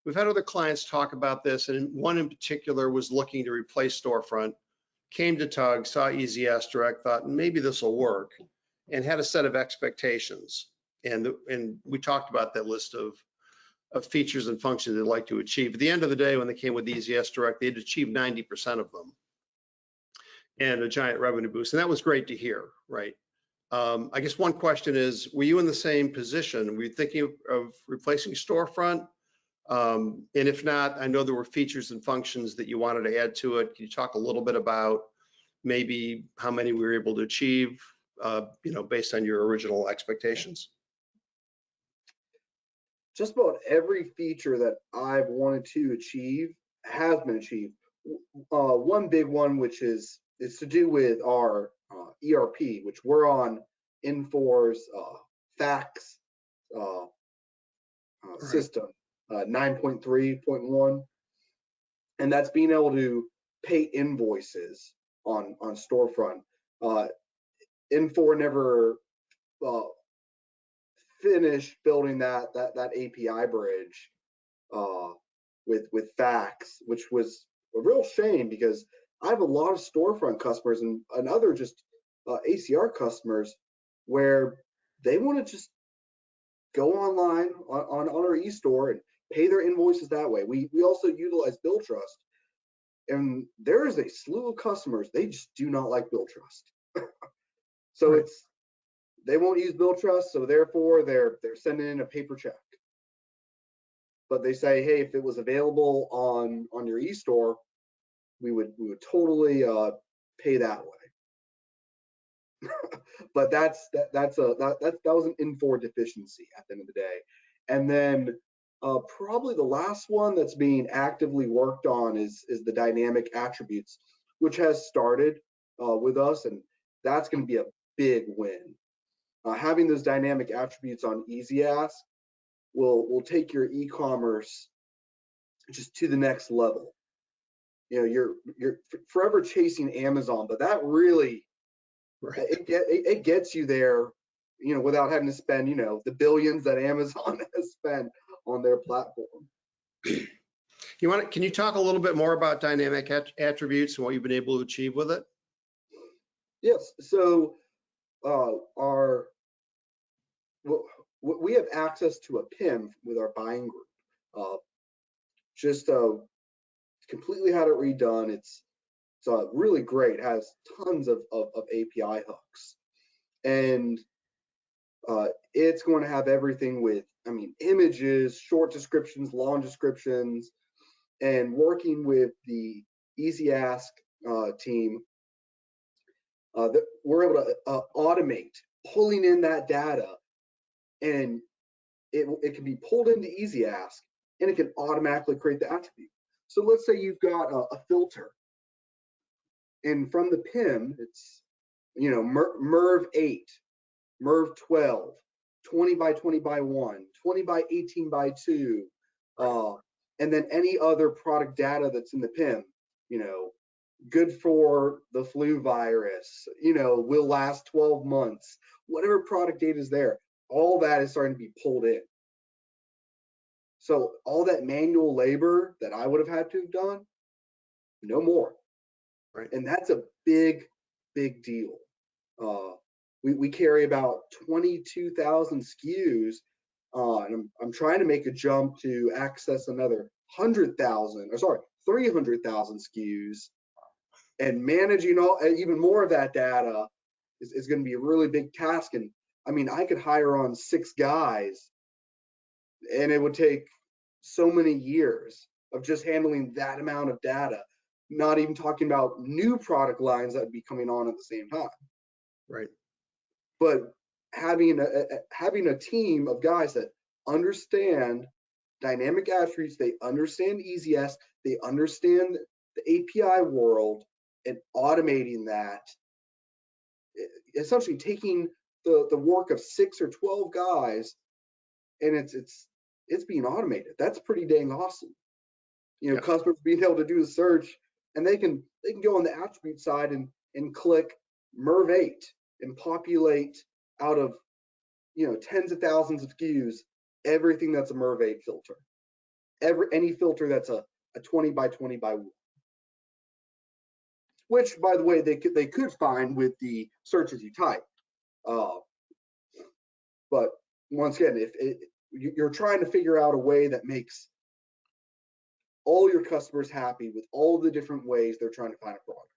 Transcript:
we've had other clients talk about this, and one in particular was looking to replace storefront, came to Tug, saw EasyAsk Direct, thought maybe this will work, and had a set of expectations. And we talked about that list of features and functions they'd like to achieve. At the end of the day, when they came with EasyAsk Direct, they'd achieved 90% of them and a giant revenue boost. And that was great to hear, right? I guess one question is, were you in the same position? Were you thinking of replacing storefront? And if not, I know there were features and functions that you wanted to add to it. Can you talk a little bit about maybe how many we were able to achieve, based on your original expectations? Just about every feature that I've wanted to achieve has been achieved. One big one, which is to do with our ERP, which we're on Infor fax system, 9.3.1, and that's being able to pay invoices on storefront. Infor never finished building that API bridge with fax, which was a real shame, because I have a lot of storefront customers and other just ACR customers where they want to just go online on our e-store and pay their invoices that way. We also utilize Bill Trust, and there is a slew of customers, they just do not like Bill Trust. So right. They won't use Bill Trust, so therefore they're sending in a paper check. But they say, hey, if it was available on your e-store, we would totally pay that way. But that was an Infor deficiency at the end of the day. And then probably the last one that's being actively worked on is the dynamic attributes, which has started with us, and that's going to be a big win. Having those dynamic attributes on EasyAsk will take your e-commerce just to the next level. You're forever chasing Amazon, but that really, right, it gets you there, without having to spend, the billions that Amazon has spent on their platform. Can you talk a little bit more about dynamic attributes and what you've been able to achieve with it? Yes. So we have access to a PIM with our buying group. Just completely had it redone. It's really great. It has tons of API hooks, and it's going to have everything with, images, short descriptions, long descriptions, and working with the EasyAsk team, that we're able to automate pulling in that data, and it can be pulled into EasyAsk, and it can automatically create the attribute. So let's say you've got a filter, and from the PIM, it's MERV 8, MERV 12, 20 by 20 by 1, 20 by 18 by 2, and then any other product data that's in the PIM, good for the flu virus, will last 12 months, whatever product data is there, all that is starting to be pulled in. So all that manual labor that I would have had to have done, no more. Right. And that's a big, big deal. We carry about 22,000 SKUs, and I'm trying to make a jump to access another 300,000 SKUs, and managing even more of that data is going to be a really big task. And I could hire on 6 guys, and it would take so many years of just handling that amount of data, not even talking about new product lines that would be coming on at the same time. Right. But having a team of guys that understand dynamic attributes, they understand EasyAsk, they understand the API world, and automating that, essentially taking the work of 6 or 12 guys, and it's being automated. That's pretty dang awesome. Yeah. Customers being able to do a search, and they can go on the attribute side and click MERV 8 and populate out of tens of thousands of SKUs everything that's a MERV 8 filter. any filter that's a 20 by 20 by 1. Which, by the way, they could find with the search as you type. But once again, if you're trying to figure out a way that makes all your customers happy with all the different ways they're trying to find a product.